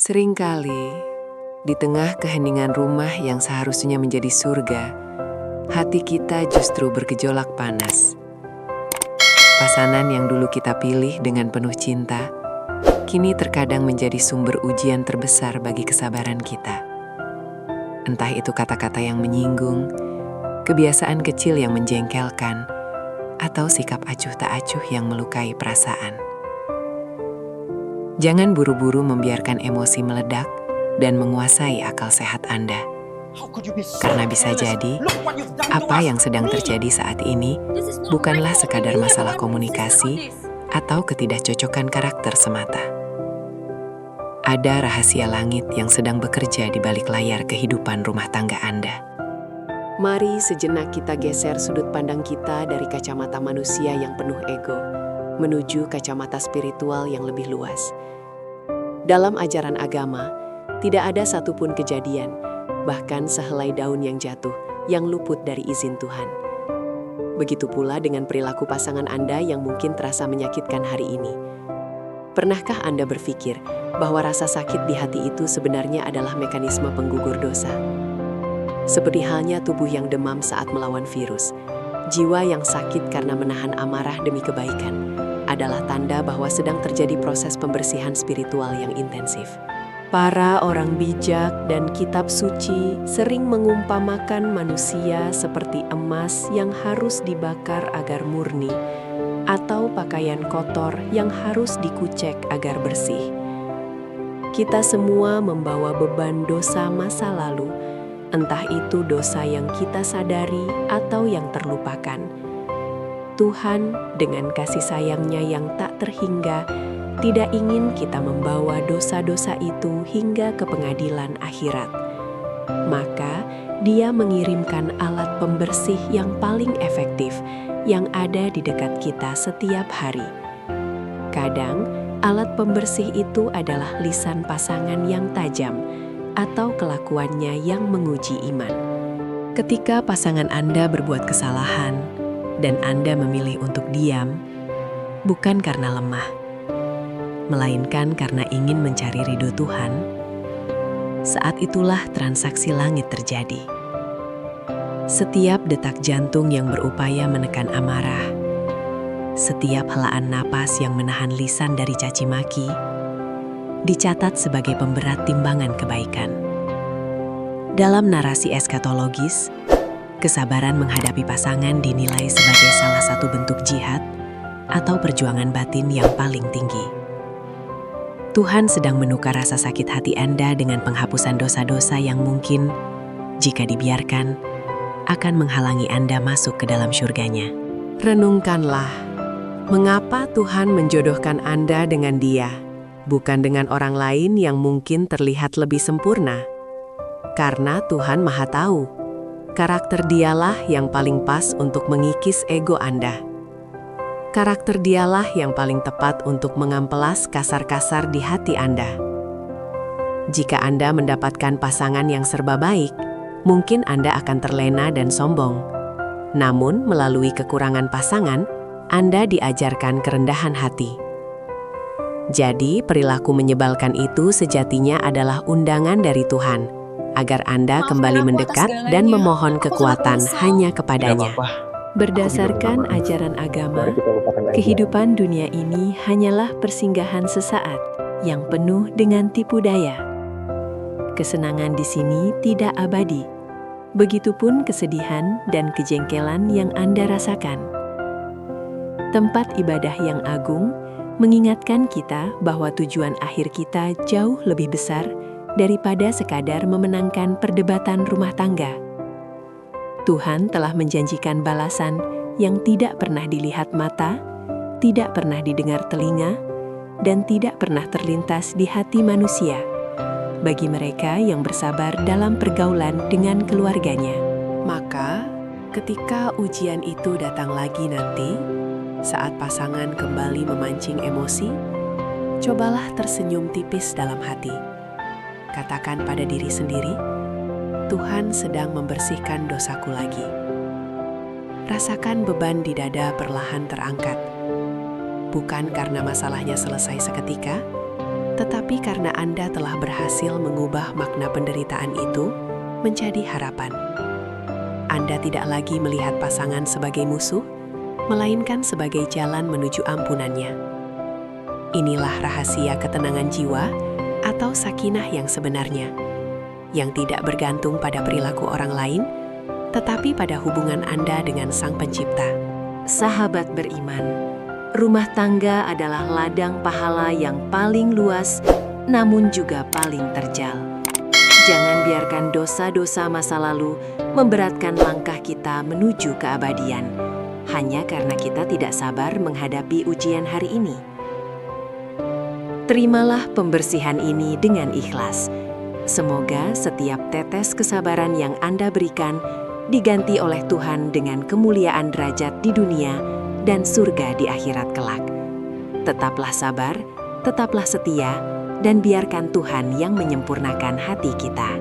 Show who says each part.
Speaker 1: Seringkali, di tengah keheningan rumah yang seharusnya menjadi surga, hati kita justru bergejolak panas. Pasangan yang dulu kita pilih dengan penuh cinta, kini terkadang menjadi sumber ujian terbesar bagi kesabaran kita. Entah itu kata-kata yang menyinggung, kebiasaan kecil yang menjengkelkan, atau sikap acuh tak acuh yang melukai perasaan. Jangan buru-buru membiarkan emosi meledak dan menguasai akal sehat Anda. Karena bisa jadi, apa yang sedang terjadi saat ini bukanlah sekadar masalah komunikasi atau ketidakcocokan karakter semata. Ada rahasia langit yang sedang bekerja di balik layar kehidupan rumah tangga Anda.
Speaker 2: Mari sejenak kita geser sudut pandang kita dari kacamata manusia yang penuh ego, menuju kacamata spiritual yang lebih luas. Dalam ajaran agama, tidak ada satupun kejadian, bahkan sehelai daun yang jatuh, yang luput dari izin Tuhan. Begitu pula dengan perilaku pasangan Anda yang mungkin terasa menyakitkan hari ini. Pernahkah Anda berpikir bahwa rasa sakit di hati itu sebenarnya adalah mekanisme penggugur dosa? Seperti halnya tubuh yang demam saat melawan virus, jiwa yang sakit karena menahan amarah demi kebaikan adalah tanda bahwa sedang terjadi proses pembersihan spiritual yang intensif. Para orang bijak dan kitab suci sering mengumpamakan manusia seperti emas yang harus dibakar agar murni, atau pakaian kotor yang harus dikucek agar bersih. Kita semua membawa beban dosa masa lalu, entah itu dosa yang kita sadari atau yang terlupakan. Tuhan dengan kasih sayang-Nya yang tak terhingga tidak ingin kita membawa dosa-dosa itu hingga ke pengadilan akhirat. Maka Dia mengirimkan alat pembersih yang paling efektif yang ada di dekat kita setiap hari. Kadang alat pembersih itu adalah lisan pasangan yang tajam atau kelakuannya yang menguji iman. Ketika pasangan Anda berbuat kesalahan dan Anda memilih untuk diam, bukan karena lemah, melainkan karena ingin mencari ridho Tuhan, saat itulah transaksi langit terjadi. Setiap detak jantung yang berupaya menekan amarah, setiap helaan napas yang menahan lisan dari caci maki, dicatat sebagai pemberat timbangan kebaikan. Dalam narasi eskatologis, kesabaran menghadapi pasangan dinilai sebagai salah satu bentuk jihad atau perjuangan batin yang paling tinggi. Tuhan sedang menukar rasa sakit hati Anda dengan penghapusan dosa-dosa yang mungkin, jika dibiarkan, akan menghalangi Anda masuk ke dalam syurga-Nya. Renungkanlah, mengapa Tuhan menjodohkan Anda dengan Dia, bukan dengan orang lain yang mungkin terlihat lebih sempurna? Karena Tuhan Maha Tahu, karakter Dialah yang paling pas untuk mengikis ego Anda. Karakter Dialah yang paling tepat untuk mengampelas kasar-kasar di hati Anda. Jika Anda mendapatkan pasangan yang serba baik, mungkin Anda akan terlena dan sombong. Namun, melalui kekurangan pasangan, Anda diajarkan kerendahan hati. Jadi, perilaku menyebalkan itu sejatinya adalah undangan dari Tuhan, agar Anda kembali mendekat dan memohon kekuatan hanya kepadanya. Berdasarkan ajaran agama, kehidupan dunia ini hanyalah persinggahan sesaat yang penuh dengan tipu daya. Kesenangan di sini tidak abadi, begitupun kesedihan dan kejengkelan yang Anda rasakan. Tempat ibadah yang agung mengingatkan kita bahwa tujuan akhir kita jauh lebih besar daripada sekadar memenangkan perdebatan rumah tangga. Tuhan telah menjanjikan balasan yang tidak pernah dilihat mata, tidak pernah didengar telinga, dan tidak pernah terlintas di hati manusia bagi mereka yang bersabar dalam pergaulan dengan keluarganya. Maka, ketika ujian itu datang lagi nanti, saat pasangan kembali memancing emosi, cobalah tersenyum tipis dalam hati. Katakan pada diri sendiri, Tuhan sedang membersihkan dosaku lagi. Rasakan beban di dada perlahan terangkat. Bukan karena masalahnya selesai seketika, tetapi karena Anda telah berhasil mengubah makna penderitaan itu menjadi harapan. Anda tidak lagi melihat pasangan sebagai musuh, melainkan sebagai jalan menuju ampunannya. Inilah rahasia ketenangan jiwa atau sakinah yang sebenarnya, yang tidak bergantung pada perilaku orang lain, tetapi pada hubungan Anda dengan Sang Pencipta.
Speaker 3: Sahabat beriman, rumah tangga adalah ladang pahala yang paling luas, namun juga paling terjal. Jangan biarkan dosa-dosa masa lalu memberatkan langkah kita menuju keabadian, hanya karena kita tidak sabar menghadapi ujian hari ini. Terimalah pembersihan ini dengan ikhlas. Semoga setiap tetes kesabaran yang Anda berikan diganti oleh Tuhan dengan kemuliaan derajat di dunia dan surga di akhirat kelak. Tetaplah sabar, tetaplah setia, dan biarkan Tuhan yang menyempurnakan hati kita.